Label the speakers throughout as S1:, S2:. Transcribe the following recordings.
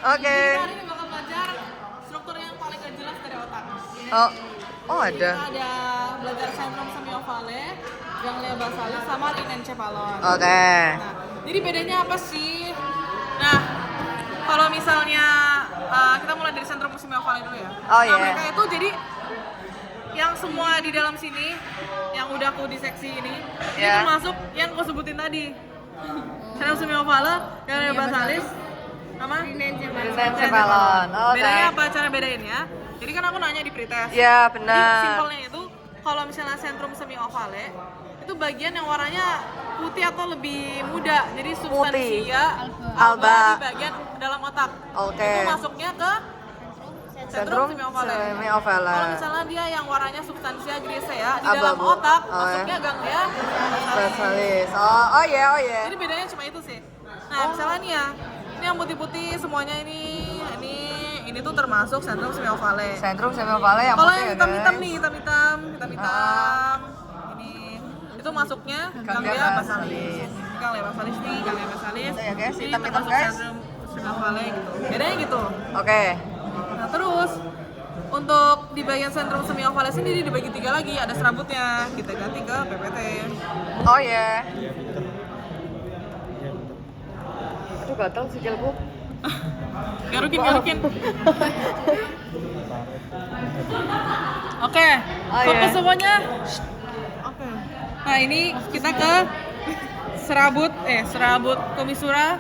S1: Oke.
S2: Jadi hari ini bakal belajar struktur yang paling gak jelas dari otak.
S1: Oh ada.
S2: Kita ada belajar sentrum semiovale, ganglia basalis, sama linencephalon.
S1: Oke.
S2: Nah, jadi bedanya apa sih? Nah, kalau misalnya kita mulai dari sentrum semiovale dulu ya.
S1: Oh,
S2: nah,
S1: iya.
S2: mereka itu jadi yang semua di dalam sini, yang udah aku diseksi ini, itu
S1: Ya.
S2: termasuk yang aku sebutin tadi. Sentrum semiovale, ganglia basalis, sama
S1: Linencephalon. Oke.
S2: Bedanya apa? Cara bedainnya? Jadi kan aku nanya di pretest.
S1: Ya
S2: Jadi
S1: benar.
S2: simpelnya itu kalau misalnya sentrum semiovale itu bagian yang warnanya putih atau lebih muda. Jadi substansia
S1: Alba.
S2: di bagian dalam otak.
S1: Oke.
S2: Itu masuknya ke sentrum semiovale.
S1: semiovale.
S2: Kalau misalnya dia yang warnanya substansia grisea di dalam
S1: Abu-abu.
S2: otak
S1: Oh, ya.
S2: masuknya ganglia basalis.
S1: Basalis. Oh ya.
S2: Jadi bedanya cuma itu sih. Nah, misalnya nih ya, ini yang putih-putih semuanya ini tuh termasuk sentrum semiovale.
S1: Sentrum semiovale yang
S2: Kalau
S1: putih
S2: yang
S1: ya,
S2: hitam-hitam
S1: guys.
S2: nih, hitam-hitam, ini itu masuknya ganglia basalis. Ganglia basalis nih, ganglia basalis.
S1: Itu ya, guys,
S2: Ini
S1: hitam-hitam,
S2: termasuk
S1: guys.
S2: sentrum semiovale gitu. Bedanya gitu.
S1: Oke.
S2: Nah, terus untuk di bagian sentrum semiovale sendiri dibagi 3 lagi, ada serabutnya. Kita ganti ke PPT.
S1: Oh ya. Aduh gatel sikilku.
S2: Garukin. Oke,
S1: Oh,
S2: fokus
S1: iya.
S2: semuanya. Oke. Nah, ini kita ke serabut komisura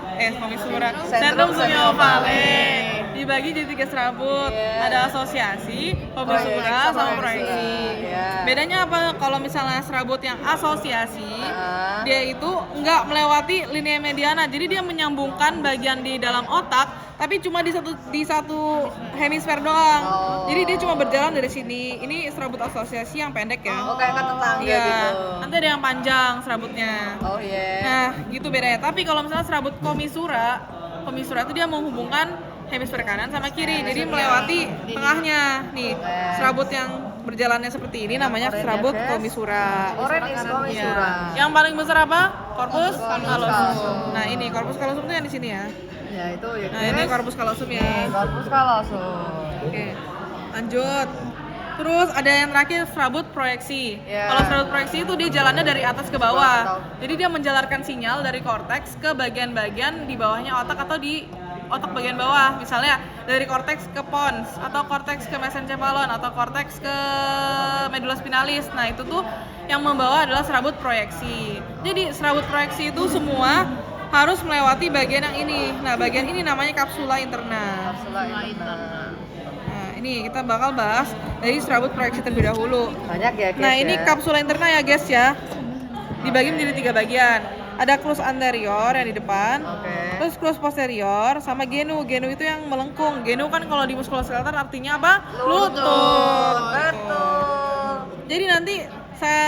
S2: sentrum semiovale dibagi jadi 3 serabut.
S1: Iya.
S2: Ada asosiasi, komisura,
S1: iya,
S2: sama
S1: sama
S2: proyeksi.
S1: proyeksi. Iya.
S2: Bedanya apa? Kalau misalnya serabut yang asosiasi,
S1: Ah.
S2: dia itu nggak melewati linea mediana, jadi dia menyambungkan bagian di dalam otak, tapi cuma di satu hemisfer doang.
S1: Oh.
S2: Jadi dia cuma berjalan dari sini. Ini serabut asosiasi yang pendek ya.
S1: Oh kayak ke tetangga
S2: Iya,
S1: gitu.
S2: nanti ada yang panjang serabutnya.
S1: Oh iya.
S2: Nah, gitu bedanya. Tapi kalau misalnya serabut komisura itu dia menghubungkan hemisfer kanan sama kiri, jadi melewati tengahnya. Nih, serabut yang berjalannya seperti ini namanya
S1: orange
S2: serabut
S1: ya, guys.
S2: komisura.
S1: Orange is
S2: Iya.
S1: komisura.
S2: Yang paling besar apa? Corpus
S1: callosum.
S2: callosum. Nah, ini corpus callosum tuh yang di sini ya.
S1: Ya itu ya.
S2: Nah, ini corpus callosum ya.
S1: Corpus callosum.
S2: Oke, lanjut. Terus ada yang terakhir serabut proyeksi.
S1: Ya.
S2: Kalau serabut proyeksi itu dia jalannya dari atas ke bawah. Jadi dia menjalarkan sinyal dari korteks ke bagian-bagian di bawahnya otak atau di otak bagian bawah. Misalnya dari korteks ke pons, atau korteks ke mesencephalon, atau korteks ke medula spinalis. Nah, itu tuh yang membawa adalah serabut proyeksi. Jadi serabut proyeksi itu semua harus melewati bagian yang ini. Nah, bagian ini namanya kapsula interna. Nah, ini kita bakal bahas dari serabut proyeksi terlebih dahulu.
S1: Banyak ya guys.
S2: Nah, ini
S1: ya.
S2: kapsula interna ya guys ya. Dibagi menjadi 3 bagian. Ada crus anterior yang di depan,
S1: Oke.
S2: terus crus posterior, sama genu. Genu itu yang melengkung. Genu kan kalau di muskuloskeletal artinya apa? Lutut.
S1: Betul.
S2: Jadi nanti saya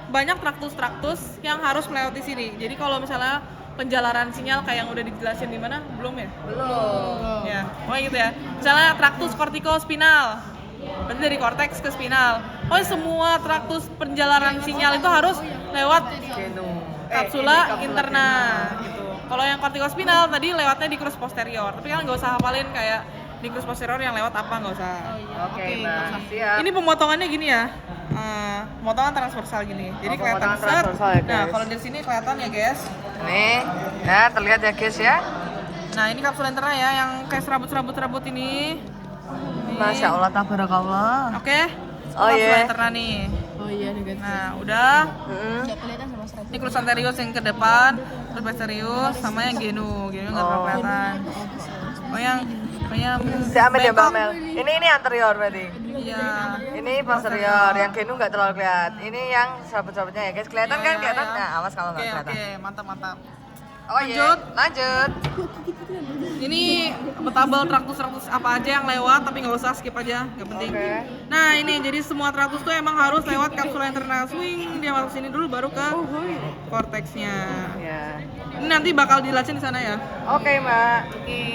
S2: banyak traktus-traktus yang harus melewati sini. Jadi kalau misalnya penjalaran sinyal kayak yang udah dijelasin di mana? Belum ya?
S1: Belum.
S2: Ya, pokoknya gitu ya. Misalnya traktus kortikospinal, berarti dari korteks ke spinal. Pokoknya semua traktus penjalanan sinyal itu harus lewat
S1: Genu.
S2: kapsula
S1: Ini
S2: interna gitu. Kalau yang kortikospinal tadi lewatnya di crus posterior, tapi kan nggak usah hafalin kayak di crus posterior yang lewat apa, nggak usah.
S1: Oke, Mbak. Siap.
S2: Ini pemotongannya gini ya, pemotongan transversal gini, jadi
S1: Oh,
S2: kelihatan
S1: pemotongan
S2: set.
S1: transversal ya,
S2: Nah,
S1: guys.
S2: kalau dari sini kelihatan ya guys.
S1: Nih, nah terlihat ya guys ya.
S2: Nah, ini kapsula interna ya, yang kayak serabut-serabut ini. Nih.
S1: Masya Allah, tabarakallah.
S2: Oke.
S1: Oh,
S2: Kapsula
S1: iya.
S2: interna nih.
S3: Oh iya nih
S2: Nah, udah.
S3: nggak kelihatan sama serabut.
S2: Ini crus anterior yang ke depan, crus posterior, sama yang genu. Genu nggak terlalu kelihatan. Oh, yang
S1: Si Ahmed ya Mbak
S2: bengkok.
S1: Mel. Ini anterior berarti.
S2: Iya.
S1: Ini posterior, yang genu nggak terlalu kelihatan. Ini yang serabut-serabutnya ya guys. Kelihatan
S2: Iya,
S1: kan?
S2: iya,
S1: Kelihatan?
S2: iya.
S1: Nah, awas kalau nggak
S2: Oke,
S1: kelihatan.
S2: mantap.
S1: Oh iya. Lanjut.
S2: Ini tabel traktus apa aja yang lewat, tapi nggak usah skip aja, nggak penting.
S1: Oke.
S2: Nah, ini jadi semua traktus tuh emang harus lewat kapsula interna. Swing dia masuk sini dulu baru ke korteksnya.
S1: Ya.
S2: Ini nanti bakal dijelasin di sana ya.
S1: Oke, Mbak.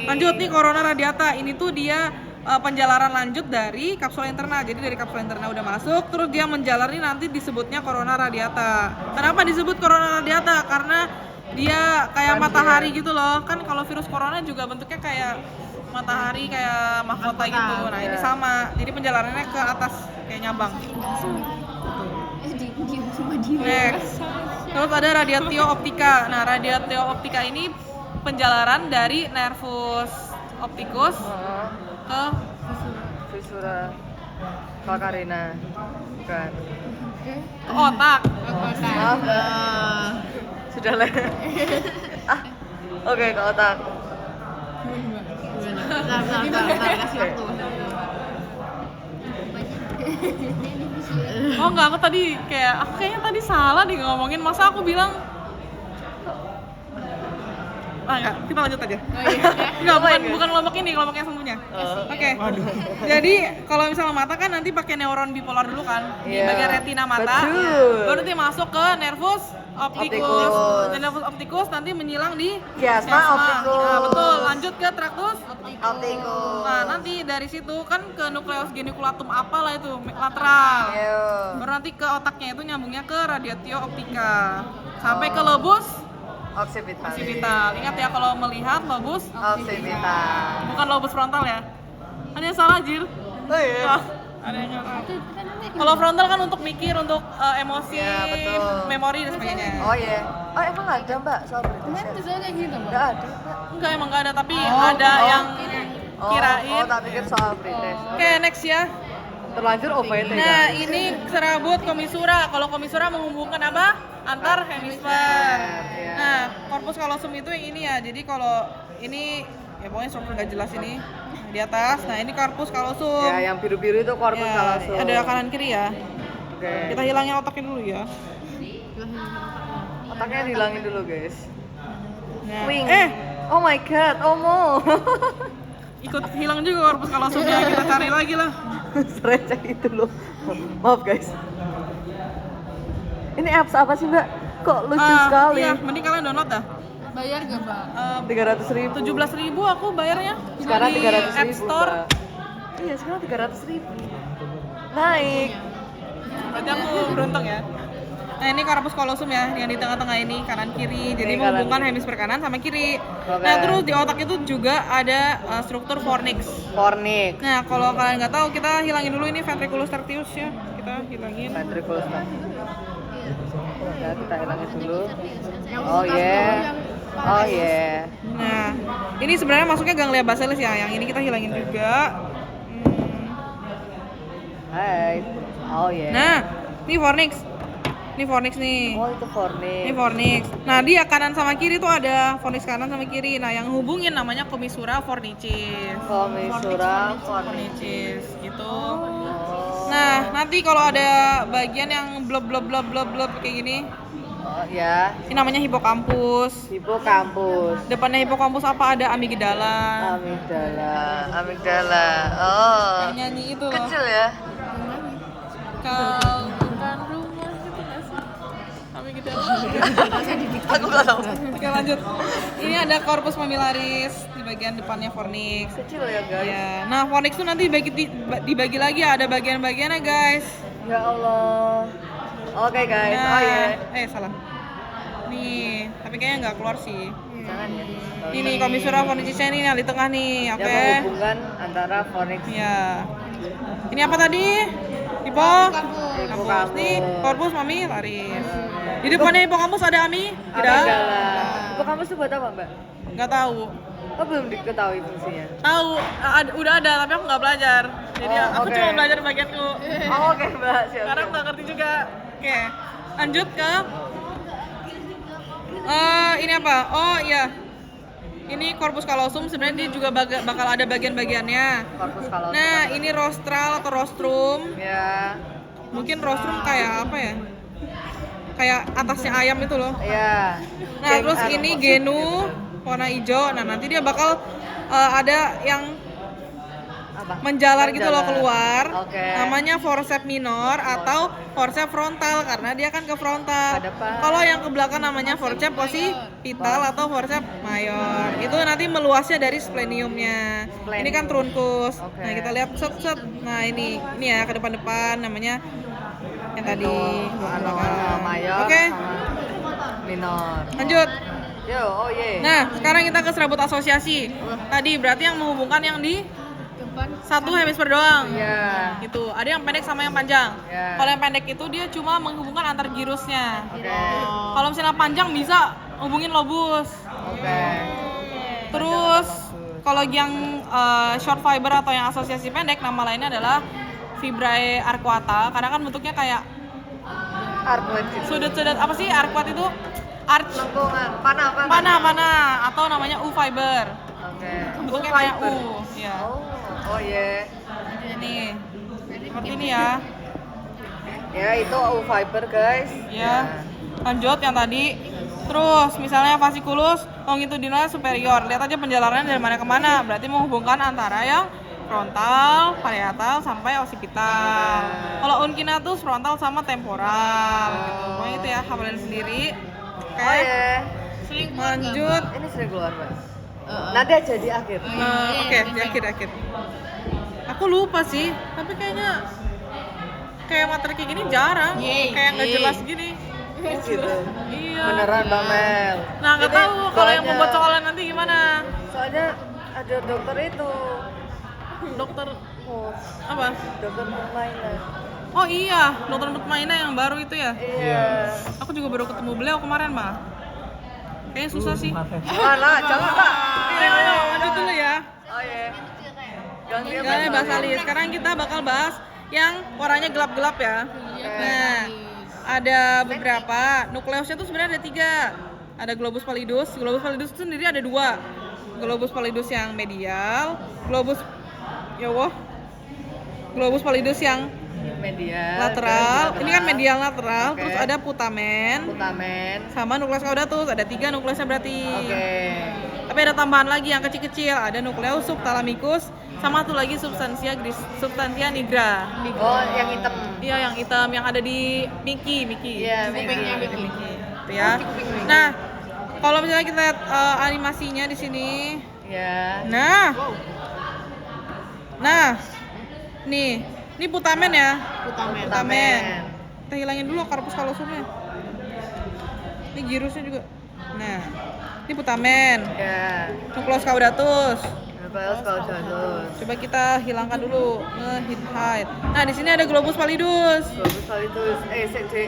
S2: Lanjut nih corona radiata. Ini tuh dia penjalaran lanjut dari kapsula interna. Jadi dari kapsula interna udah masuk, terus dia menjalani nanti disebutnya corona radiata. Kenapa disebut corona radiata? Karena dia kayak matahari gitu loh. Kan kalau virus corona juga bentuknya kayak matahari kayak mahkota gitu. Nah, ini sama. Jadi penjalarannya ke atas kayak nyabang. Next. Terus ada radiatio optica. Nah, radiatio optica ini penjalaran dari nervus opticus ke
S1: Visura Calcarina. Bukan.
S2: ke otak.
S1: Maaf. Sudah lah. Oke, ke otak.
S3: Bentar, kasih waktu.
S2: Oh enggak, aku kayaknya tadi salah nih ngomongin. Masa aku bilang enggak, kita lanjut aja.
S3: Oh iya.
S2: Enggak, bukan kelompok ini, kelompok yang sembunyi. Oke. Jadi kalau misalnya mata kan nanti pakai neuron bipolar dulu kan di
S1: Iya.
S2: bagian retina mata.
S1: Betul.
S2: Baru nanti masuk ke nervus opticus.
S1: Opticus.
S2: Dan nervus opticus nanti menyilang di
S1: Chiasma opticus.
S2: Nah, betul. Lanjut ke tractus.
S1: Opticus.
S2: Nah, nanti dari situ kan ke nucleus geniculatum apalah itu lateral.
S1: Ayo.
S2: Baru nanti ke otaknya itu nyambungnya ke radiatio optica. Sampai ke lobus
S1: Occipital.
S2: occipital. Ingat ya kalau melihat lobus
S1: Occipital.
S2: bukan lobus frontal ya. Ada yang salah, Jir.
S1: Oh iya.
S2: Wah, ada yang salah. Kalau frontal kan untuk mikir, untuk emosi,
S1: Ya, betul.
S2: memori dan sebagainya.
S1: Oh iya. Oh emang ada Mbak soal
S3: Kan
S1: British?
S3: misalnya kayak gitu, Mbak.
S1: Enggak ada Mbak.
S2: Enggak, emang nggak ada, tapi ada yang kirain.
S1: Oh tak pikir soal British.
S2: Oke, next ya.
S1: Terlanjur OVT
S2: Nah, ini serabut komisura. Kalau komisura menghubungkan apa? Antar hemisfer.
S1: Iya.
S2: Nah, corpus callosum itu yang ini ya. Jadi kalau ini ya pokoknya struktur nggak jelas ini di atas. Nah, ini corpus callosum.
S1: Ya, yang biru-biru itu corpus
S2: Ya,
S1: callosum.
S2: ada kanan kiri ya.
S1: Oke.
S2: Kita hilangin otaknya dulu ya.
S1: Otaknya dihilangin dulu, guys.
S2: Nah,
S1: Wing. Oh my god, Omo.
S2: ikut hilang juga corpus callosumnya. Kita cari lagi lah.
S1: Sereceh itu loh. Maaf, guys. Ini apps apa sih, Mbak? Kok lucu sekali.
S2: Iya, mending kalian download dah.
S3: Bayar gak, Mbak?
S1: 300.000.
S2: 17.000 aku bayarnya.
S1: Sekarang
S2: Di
S1: 300.000.
S2: App Store.
S1: Mbak. Iya, sekarang 300.000. Naik.
S2: Berarti aku beruntung ya. Nah, ini corpus callosum ya, yang di tengah-tengah ini kanan kiri. Jadi
S1: Ini kanan
S2: menghubungkan
S1: kiri.
S2: hemisfer kanan sama kiri.
S1: Oke.
S2: Nah, terus di otak itu juga ada struktur fornix.
S1: Fornix.
S2: Nah, kalau kalian nggak tahu, kita hilangin dulu ini ventriculus tertius ya. Kita hilangin.
S1: Ventriculus. Ya, kita hilangin dulu. Oh yeah. Oh yeah.
S2: Nah, ini sebenarnya masuknya ganglia basalis ya. Yang ini kita hilangin juga.
S1: Hai. Oh yeah.
S2: Nah, ini fornix. Ini fornix nih.
S1: Oh itu fornix.
S2: Ini fornix. Nah, dia kanan sama kiri tuh ada fornix kanan sama kiri. Nah, yang hubungin namanya commissura fornicis.
S1: Commissura fornix.
S2: Fornicis gitu.
S1: Oh.
S2: Nah, nanti kalau ada bagian yang blub kayak gini,
S1: Oh ya.
S2: ini namanya hipokampus.
S1: Hippocampus.
S2: Depannya hipokampus apa? Ada amigdala.
S1: Amigdala. Oh.
S2: Yang nyanyi itu loh.
S1: Kecil ya.
S2: Kau bukan rumah gitu nggak sih? Amigdala.
S1: Aku nggak tahu.
S2: Oke, lanjut. Ini ada corpus mammillaris di bagian depannya fornix.
S1: Kecil ya guys.
S2: Ya. Nah, fornix tuh nanti dibagi lagi, ada bagian-bagiannya, guys.
S1: Ya Allah. Oke guys.
S2: Nah,
S1: Oh ya.
S2: salah. Nih, tapi kayaknya nggak keluar sih.
S1: Jangan ya.
S2: Ini commissura fornicisnya nih yang di tengah nih, oke?
S1: Yang menghubungkan antara fornix.
S2: Iya. Ini apa tadi? Hipokampus. Nih, corpus mammillaris. Di depannya hipokampus ada
S1: Amigdala. Hippocampus itu buat apa, Mbak?
S2: Nggak tahu.
S1: Oh belum diketahui fungsinya.
S2: Tahu, udah ada tapi aku nggak belajar. Jadi
S1: Oh,
S2: aku
S1: oke.
S2: cuma belajar bagianku.
S1: Oh, oke Mbak. Siap.
S2: Sekarang nggak ngerti juga. Oke, lanjut ke ini apa? Oh iya, ini corpus callosum sebenarnya dia juga bakal ada bagian-bagiannya.
S1: Corpus callosum.
S2: Nah, ini rostral atau rostrum.
S1: Ya.
S2: Mungkin rostrum kayak apa ya? Kayak atasnya ayam itu loh.
S1: Ya.
S2: Nah, terus ini genu warna hijau. Nah, nanti dia bakal ada yang
S1: apa?
S2: menjalar gitu loh keluar.
S1: Oke.
S2: Namanya forceps minor atau forceps frontal karena dia kan ke frontal.
S1: Ke depan.
S2: Kalau yang ke belakang namanya forceps occipital atau forceps mayor. Itu nanti meluasnya dari spleniumnya.
S1: Splenium.
S2: Ini kan trunkus.
S1: Oke.
S2: Nah, kita lihat set. Nah, ini ya ke depan-depan namanya yang tadi.
S1: Mayor
S2: Oke,
S1: sama minor.
S2: lanjut.
S1: Yo, oh ye.
S2: Nah, sekarang kita ke serabut asosiasi. Tadi berarti yang menghubungkan yang di
S3: Depan.
S2: satu hemisfer doang.
S1: Iya.
S2: Gitu. Ada yang pendek sama yang panjang.
S1: Iya.
S2: Kalau yang pendek itu dia cuma menghubungkan antar girusnya.
S1: Oke.
S2: Kalau misalnya panjang bisa hubungin lobus.
S1: Oke.
S2: Terus kalau yang short fiber atau yang asosiasi pendek, nama lainnya adalah fibrae arcuata. Karena kan bentuknya kayak
S1: Arcuat gitu.
S2: sudut-sudut apa sih arcuat itu? Arch
S1: Lengkungan. Panah.
S2: panah atau namanya U fiber.
S1: Oke.
S2: Bentuknya kayak U. Ya.
S1: Oh ye.
S2: Ini seperti ini ya.
S1: Ya itu U fiber guys.
S2: Ya. Lanjut yang tadi. Terus misalnya fasciculus longitudinal superior. Lihat aja penjalarannya dari mana ke mana. Berarti menghubungkan antara yang frontal, parietal sampai occipital. Kalau uncinatus frontal sama temporal gitu. Pokoknya itu ya, hafalin sendiri. Oke.
S1: Oh ye.
S3: Sering keluar
S2: Lanjut.
S1: Ini sering keluar mas. Nanti aja di akhir.
S2: Oke, di akhir. Aku lupa sih, tapi kayaknya kayak materi kayak gini jarang.
S3: Yeay,
S2: Kayak nggak
S3: yeay.
S2: jelas gini.
S1: Gitu.
S2: Iya.
S1: Beneran Mbak Mel.
S2: Nah, nggak
S1: Ini
S2: tahu kalau yang
S1: soalnya-
S2: membuat soalan nanti gimana.
S1: Soalnya ada dokter itu.
S2: Dokter
S1: Oh,
S2: apa?
S1: dokter permainan.
S2: Oh iya, dokter Nutmaina yang baru itu ya.
S1: Iya.
S2: Aku juga baru ketemu beliau kemarin mah. Kayaknya susah sih.
S1: Mana? Jangan Pak.
S2: Ayo, lanjut dulu ya.
S1: Oh ye. Gantian
S2: Gak bahas alis. Sekarang kita bakal bahas yang warnanya gelap-gelap ya. Nah, ada beberapa. Nukleusnya tuh sebenarnya ada 3. Ada globus pallidus. Globus pallidus itu sendiri ada 2. Globus pallidus yang medial, globus globus pallidus yang
S1: Medial.
S2: lateral. Ini kan medial lateral.
S1: Oke.
S2: Terus ada putamen
S1: Putamen.
S2: sama nukleus caudatus. Ada 3 nukleusnya berarti.
S1: Oke.
S2: Tapi ada tambahan lagi yang kecil-kecil. Ada nukleus subthalamicus sama satu lagi substantia nigra.
S1: Oh, yang hitam.
S2: Iya, yang hitam yang ada di Mickey.
S1: Iya,
S2: Kupingnya
S1: Mickey.
S2: Mickey. Itu ya. Nah, kalau misalnya kita lihat animasinya di sini.
S1: Ya.
S2: Nah. Nih. Ini putamen ya. Putamen. Kita hilangin dulu corpus callosumnya. Ini girusnya juga. Nah, ini putamen.
S1: Ya.
S2: Nukleus caudatus.
S1: Nukleus caudatus.
S2: Coba kita hilangkan dulu, hide. Nah, di sini ada globus pallidus.
S1: Globus pallidus.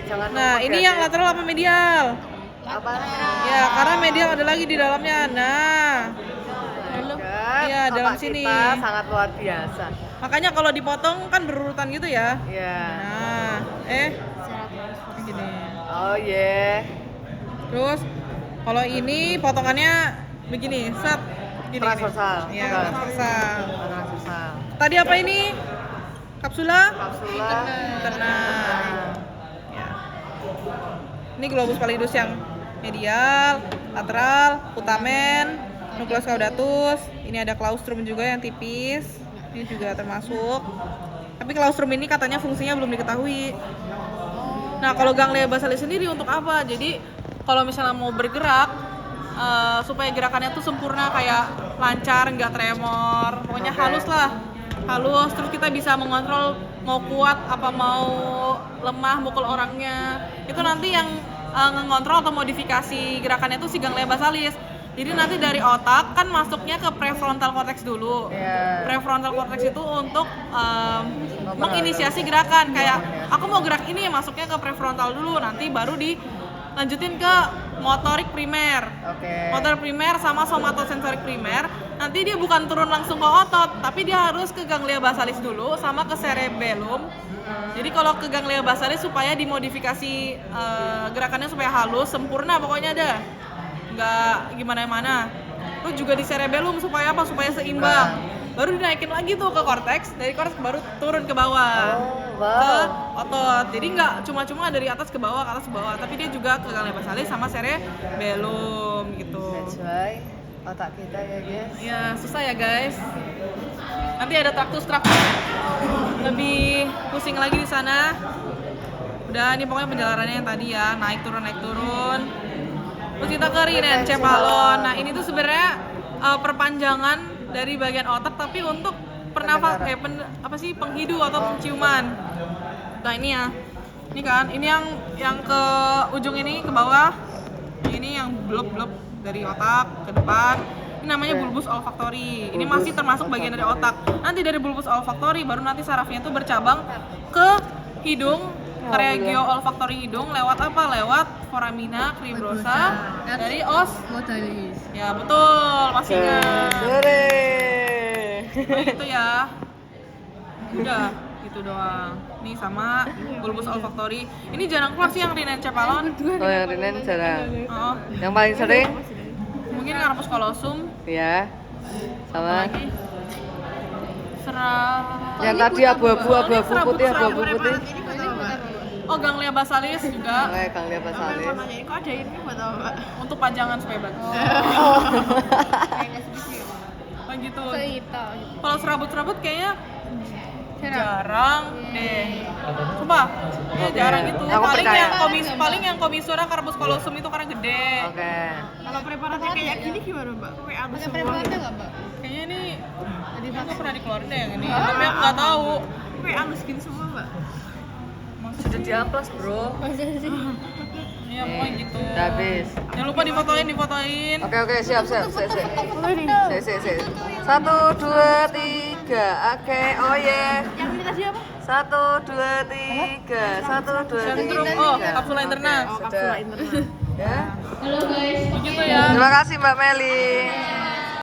S1: Jangan.
S2: Nah,
S1: lupa,
S2: ini
S1: ya,
S2: yang
S1: Dek.
S2: lateral apa medial?
S1: Apa?
S2: Ya, karena medial ada lagi di dalamnya. Nah,
S1: Kan,
S2: Iya, dalam
S1: otak
S2: sini.
S1: Kita sangat luar biasa.
S2: makanya kalau dipotong kan berurutan gitu ya.
S1: Ya.
S2: Nah, gini.
S1: Oh ye.
S2: Terus kalau ini potongannya begini, set. Gini.
S1: Transversal.
S2: Iya,
S1: Betul.
S2: transversal.
S1: Transversal.
S2: Tadi apa ini? Kapsula?
S1: Kapsula.
S2: Tenang. Ya. Ini globus pallidus yang medial, lateral, putamen, nukleus caudatus. Ini ada claustrum juga yang tipis. Ini juga termasuk. Tapi claustrum ini katanya fungsinya belum diketahui. Nah, kalau ganglia basalis sendiri untuk apa? Jadi kalau misalnya mau bergerak supaya gerakannya tuh sempurna, kayak lancar, nggak tremor, pokoknya
S1: Oke.
S2: halus lah. Halus, terus kita bisa mengontrol mau kuat apa mau lemah mukul orangnya. Itu nanti yang ngontrol atau modifikasi gerakannya tuh si ganglia basalis. Jadi nanti dari otak kan masuknya ke prefrontal cortex dulu.
S1: Ya.
S2: Prefrontal cortex itu untuk menginisiasi gerakan, kayak aku mau gerak ini masuknya ke prefrontal dulu, nanti baru dilanjutin ke motorik primer.
S1: Oke.
S2: Motor primer sama somatosensorik primer, nanti dia bukan turun langsung ke otot, tapi dia harus ke ganglia basalis dulu sama ke cerebellum. Jadi kalau ke ganglia basalis supaya dimodifikasi gerakannya supaya halus, sempurna pokoknya ada. Nggak gimana-mana. Terus juga di cerebellum supaya apa? Supaya seimbang. Baru dinaikin lagi tuh ke korteks, dari korteks baru turun ke bawah.
S1: Oh,
S2: Ke
S1: wow.
S2: otot. Jadi nggak cuma-cuma dari atas ke bawah, tapi dia juga ke ganglia basalis sama cerebellum gitu.
S1: That's why otak kita ya guys.
S2: Ya, susah ya guys. Nanti ada traktus-traktus lebih pusing lagi di sana. Udah, ini pokoknya penjelarannya yang tadi ya, naik turun. Terus kita ke rinencephalon. Nah, ini tuh sebenarnya perpanjangan dari bagian otak tapi untuk penghidu atau penciuman. Nah, ini ya. Ini kan, ini yang ke ujung ini ke bawah. Ini yang blok dari otak ke depan. Ini namanya bulbus olfactory. Ini masih termasuk bagian dari otak. Nanti dari bulbus olfactory baru nanti sarafnya itu bercabang ke hidung, regio olfactory hidung lewat apa? Lewat foramina cribrosa dari os.
S3: Modalis.
S2: Ya betul, masih ingat.
S1: Sore.
S2: Nah, gitu ya. Udah, gitu doang. Nih sama bulbus olfactory. Ini jarang keluar sih yang rinencephalon.
S1: Oh, yang Rinen jarang.
S2: Oh,
S1: Yang paling sering?
S2: mungkin carpus callosum.
S1: Ya. Sama
S2: Lagi serab.
S1: yang tadi abu-abu putih, abu-abu putih.
S2: Oh, ganglia basalis juga.
S1: Oke, Kang Lia Basalis.
S3: Kok ada ini buat apa, Mbak?
S2: Untuk pajangan supaya bagus. Oh gitu.
S3: Cerita.
S2: Kalau serabut-serabut kayaknya jarang deh. Coba, ya jarang gitu.
S1: Aku
S2: Paling
S1: percaya.
S2: paling yang komisura carpus callosum itu karena gede.
S1: Oke.
S3: Kalau preparatnya kayak gini gimana, Mbak? Pakai preparatnya nggak, Mbak?
S2: Kayaknya ini nggak pernah dikeluarin deh yang ini. Tapi aku nggak tahu.
S3: Pakai halus gini semua, Mbak.
S1: Sudah diamplas, Bro.
S2: Iya, pokoknya gitu.
S1: Udah habis.
S2: Jangan lupa difotoin.
S1: Oke, siap. Sik. 1 2 3. Oke, oh yeah.
S3: Yang ini tadi apa?
S1: 1 2 3. 1 2
S2: Sentrum,
S1: 3.
S2: oh, kapsula interna.
S1: Sudah. Ya.
S2: Begitu ya.
S1: Terima kasih Mbak Meli.